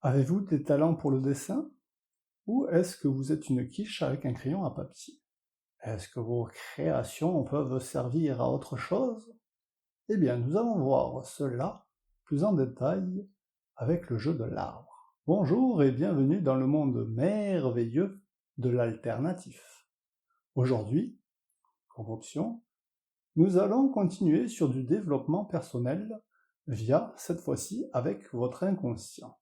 Avez-vous des talents pour le dessin? Ou est-ce que vous êtes une quiche avec un crayon à papier? Est-ce que vos créations peuvent servir à autre chose? Eh bien, nous allons voir cela plus en détail avec le jeu de l'arbre. Bonjour et bienvenue dans le monde merveilleux de l'alternatif. Aujourd'hui, comme option, nous allons continuer sur du développement personnel via, cette fois-ci, avec votre inconscient.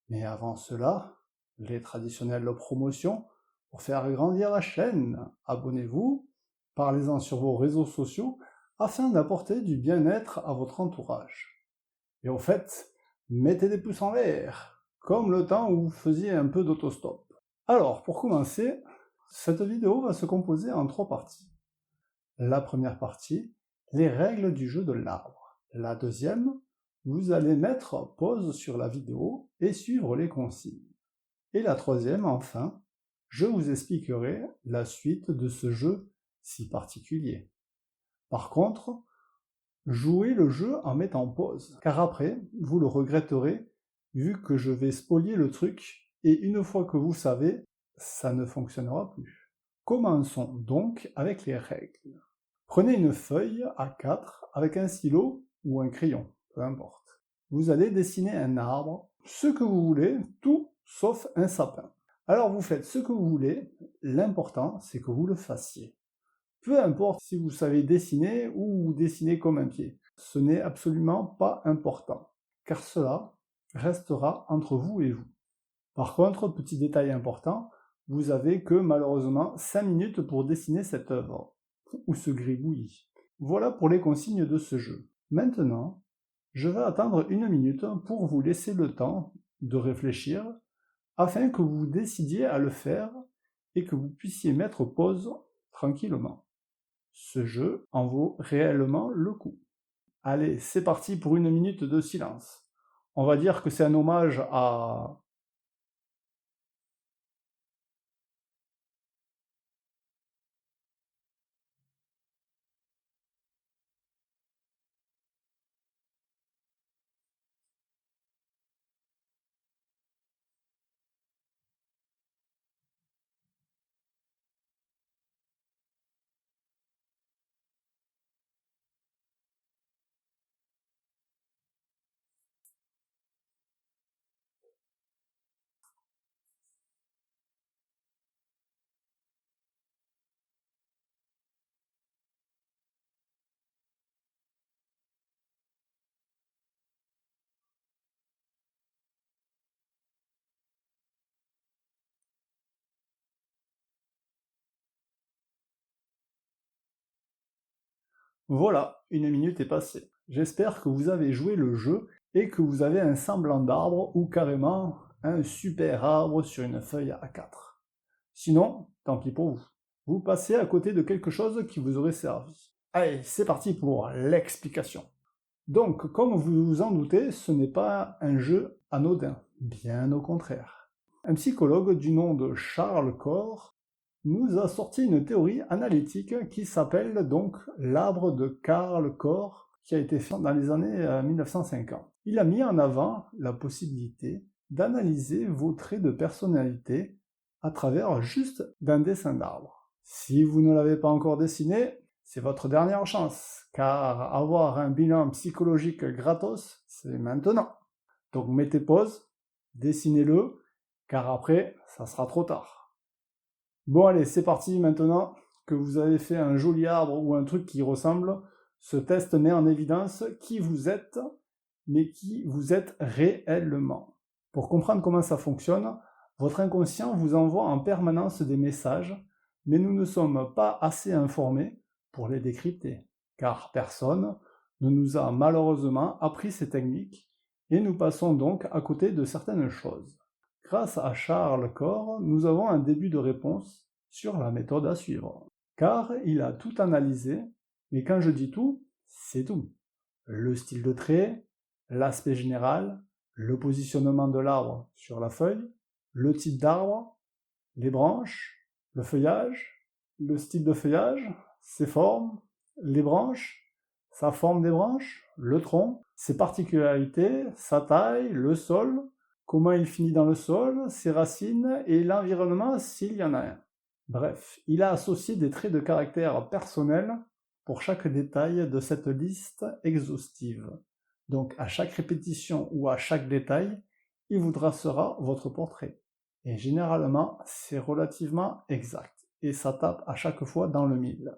Mais avant cela, les traditionnelles promotions pour faire grandir la chaîne. Abonnez-vous, parlez-en sur vos réseaux sociaux afin d'apporter du bien-être à votre entourage. Et au fait, mettez des pouces en l'air, comme le temps où vous faisiez un peu d'autostop. Alors, pour commencer, cette vidéo va se composer en 3 parties. La première partie, les règles du jeu de l'arbre. La deuxième, vous allez mettre pause sur la vidéo et suivre les consignes. Et la troisième, enfin, je vous expliquerai la suite de ce jeu si particulier. Par contre, jouez le jeu en mettant pause, car après, vous le regretterez, vu que je vais spolier le truc, et une fois que vous savez, ça ne fonctionnera plus. Commençons donc avec les règles. Prenez une feuille A4 avec un stylo ou un crayon, peu importe. Vous allez dessiner un arbre, ce que vous voulez, tout sauf un sapin. Alors vous faites ce que vous voulez, l'important c'est que vous le fassiez. Peu importe si vous savez dessiner ou vous dessinez comme un pied, ce n'est absolument pas important, car cela restera entre vous et vous. Par contre, petit détail important, vous avez que malheureusement 5 minutes pour dessiner cette œuvre, ou ce gribouillis. Voilà pour les consignes de ce jeu. Maintenant, je vais attendre 1 minute pour vous laisser le temps de réfléchir, afin que vous décidiez à le faire et que vous puissiez mettre pause tranquillement. Ce jeu en vaut réellement le coup. Allez, c'est parti pour 1 minute de silence. On va dire que c'est un hommage à... Voilà, 1 minute est passée. J'espère que vous avez joué le jeu et que vous avez un semblant d'arbre ou carrément un super arbre sur une feuille A4. Sinon, tant pis pour vous. Vous passez à côté de quelque chose qui vous aurait servi. Allez, c'est parti pour l'explication. Donc, comme vous vous en doutez, ce n'est pas un jeu anodin, bien au contraire. Un psychologue du nom de Charles Corr nous a sorti une théorie analytique qui s'appelle donc l'arbre de Karl Corr, qui a été fait dans les années 1950. Il a mis en avant la possibilité d'analyser vos traits de personnalité à travers juste d'un dessin d'arbre. Si vous ne l'avez pas encore dessiné, c'est votre dernière chance, car avoir un bilan psychologique gratos, c'est maintenant. Donc mettez pause, dessinez-le, car après, ça sera trop tard. Bon allez, c'est parti maintenant que vous avez fait un joli arbre ou un truc qui ressemble. Ce test met en évidence qui vous êtes, mais qui vous êtes réellement. Pour comprendre comment ça fonctionne, votre inconscient vous envoie en permanence des messages, mais nous ne sommes pas assez informés pour les décrypter, car personne ne nous a malheureusement appris ces techniques, et nous passons donc à côté de certaines choses. Grâce à Charles Corr, nous avons un début de réponse sur la méthode à suivre. Car il a tout analysé, mais quand je dis tout, c'est tout. Le style de trait, l'aspect général, le positionnement de l'arbre sur la feuille, le type d'arbre, les branches, le feuillage, le style de feuillage, ses formes, les branches, sa forme des branches, le tronc, ses particularités, sa taille, le sol, comment il finit dans le sol, ses racines et l'environnement s'il y en a un. Bref, il a associé des traits de caractère personnels pour chaque détail de cette liste exhaustive. Donc à chaque répétition ou à chaque détail, il vous dressera votre portrait. Et généralement, c'est relativement exact, et ça tape à chaque fois dans le mille.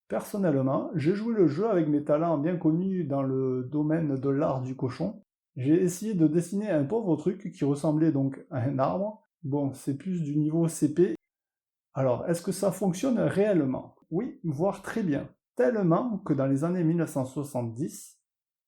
Personnellement, j'ai joué le jeu avec mes talents bien connus dans le domaine de l'art du cochon. J'ai essayé de dessiner un pauvre truc qui ressemblait donc à un arbre. Bon, c'est plus du niveau CP. Alors, est-ce que ça fonctionne réellement? Oui, voire très bien. Tellement que dans les années 1970,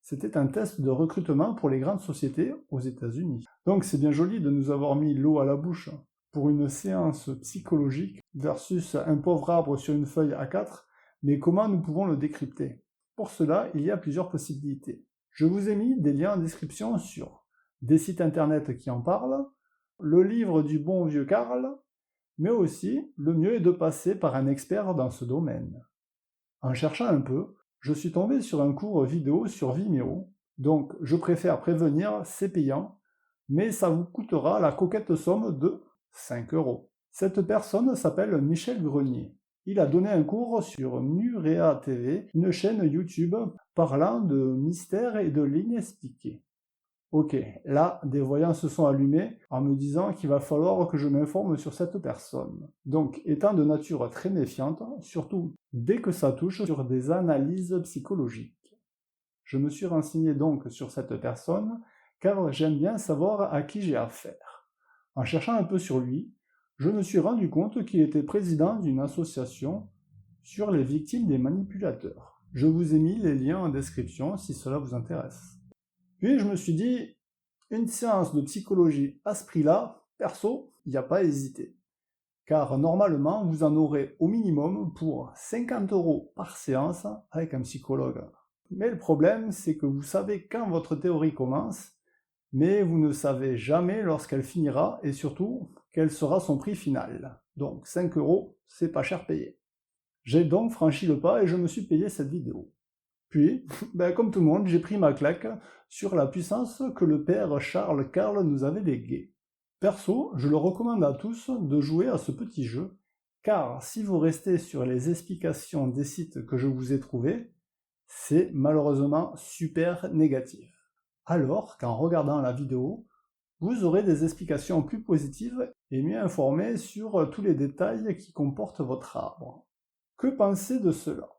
c'était un test de recrutement pour les grandes sociétés aux États-Unis. Donc c'est bien joli de nous avoir mis l'eau à la bouche pour une séance psychologique versus un pauvre arbre sur une feuille A4, mais comment nous pouvons le décrypter? Pour cela, il y a plusieurs possibilités. Je vous ai mis des liens en description sur des sites internet qui en parlent, le livre du bon vieux Karl, mais aussi le mieux est de passer par un expert dans ce domaine. En cherchant un peu, je suis tombé sur un cours vidéo sur Vimeo, donc je préfère prévenir, c'est payant, mais ça vous coûtera la coquette somme de 5 €. Cette personne s'appelle Michel Grenier. Il a donné un cours sur Nurea TV, une chaîne YouTube parlant de mystères et de l'inexpliqué. Ok, là, des voyants se sont allumés en me disant qu'il va falloir que je m'informe sur cette personne. Donc, étant de nature très méfiante, surtout dès que ça touche sur des analyses psychologiques. Je me suis renseigné donc sur cette personne, car j'aime bien savoir à qui j'ai affaire. En cherchant un peu sur lui, je me suis rendu compte qu'il était président d'une association sur les victimes des manipulateurs. Je vous ai mis les liens en description si cela vous intéresse. Puis je me suis dit, une séance de psychologie à ce prix-là, perso, il n'y a pas hésité. Car normalement, vous en aurez au minimum pour 50 € par séance avec un psychologue. Mais le problème, c'est que vous savez quand votre théorie commence, mais vous ne savez jamais lorsqu'elle finira et surtout quel sera son prix final. Donc 5 €, c'est pas cher payé. J'ai donc franchi le pas et je me suis payé cette vidéo. Puis, comme tout le monde, j'ai pris ma claque sur la puissance que le père Charles Karl nous avait léguée. Perso, je le recommande à tous de jouer à ce petit jeu, car si vous restez sur les explications des sites que je vous ai trouvés, c'est malheureusement super négatif. Alors qu'en regardant la vidéo, vous aurez des explications plus positives et mieux informées sur tous les détails qui comportent votre arbre. Que penser de cela?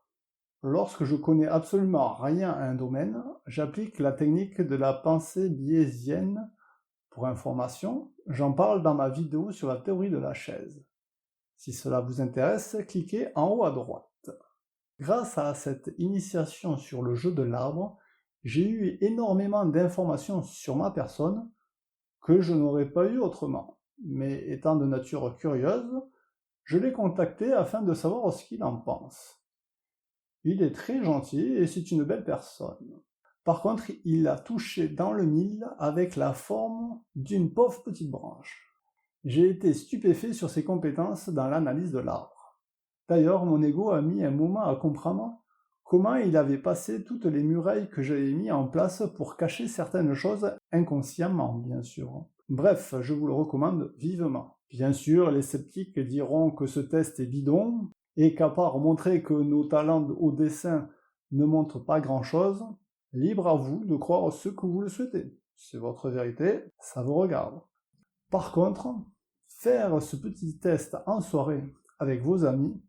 Lorsque je connais absolument rien à un domaine, j'applique la technique de la pensée bayésienne. Pour information, j'en parle dans ma vidéo sur la théorie de la chaise. Si cela vous intéresse, cliquez en haut à droite. Grâce à cette initiation sur le jeu de l'arbre, j'ai eu énormément d'informations sur ma personne que je n'aurais pas eu autrement. Mais étant de nature curieuse, je l'ai contacté afin de savoir ce qu'il en pense. Il est très gentil et c'est une belle personne. Par contre, il a touché dans le mille avec la forme d'une pauvre petite branche. J'ai été stupéfait sur ses compétences dans l'analyse de l'arbre. D'ailleurs, mon ego a mis un moment à comprendre comment il avait passé toutes les murailles que j'avais mis en place pour cacher certaines choses inconsciemment, bien sûr. Bref, je vous le recommande vivement. Bien sûr, les sceptiques diront que ce test est bidon, et qu'à part montrer que nos talents au dessin ne montrent pas grand-chose, libre à vous de croire ce que vous le souhaitez. C'est votre vérité, ça vous regarde. Par contre, faire ce petit test en soirée avec vos amis,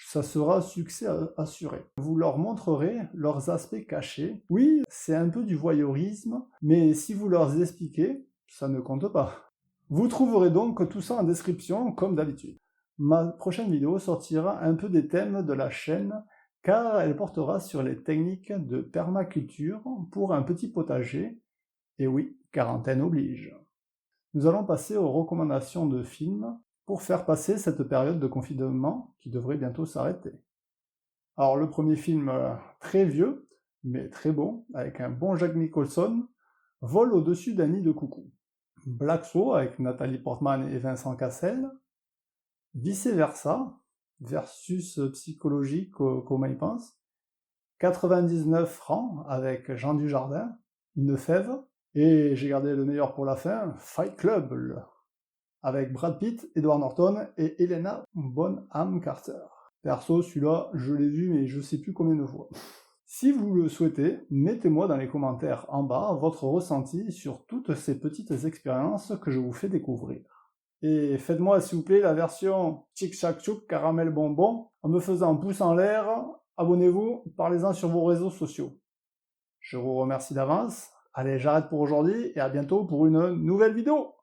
ça sera succès assuré. Vous leur montrerez leurs aspects cachés. Oui, c'est un peu du voyeurisme, mais si vous leur expliquez, ça ne compte pas. Vous trouverez donc tout ça en description, comme d'habitude. Ma prochaine vidéo sortira un peu des thèmes de la chaîne, car elle portera sur les techniques de permaculture pour un petit potager. Et oui, quarantaine oblige. Nous allons passer aux recommandations de films pour faire passer cette période de confinement qui devrait bientôt s'arrêter. Alors le premier film très vieux, mais très beau, avec un bon Jack Nicholson, Vol au-dessus d'un nid de coucou. Black Swan avec Nathalie Portman et Vincent Cassel. Vice versa, versus psychologique, comment il pense. 99 francs avec Jean Dujardin, Une fève. Et j'ai gardé le meilleur pour la fin, Fight Club, avec Brad Pitt, Edward Norton et Helena Bonham Carter. Perso, celui-là, je l'ai vu, mais je sais plus combien de fois. Si vous le souhaitez, mettez-moi dans les commentaires en bas votre ressenti sur toutes ces petites expériences que je vous fais découvrir. Et faites-moi s'il vous plaît la version Chic Chac Chouk Caramel Bonbon en me faisant un pouce en l'air, abonnez-vous, parlez-en sur vos réseaux sociaux. Je vous remercie d'avance, allez j'arrête pour aujourd'hui et à bientôt pour une nouvelle vidéo.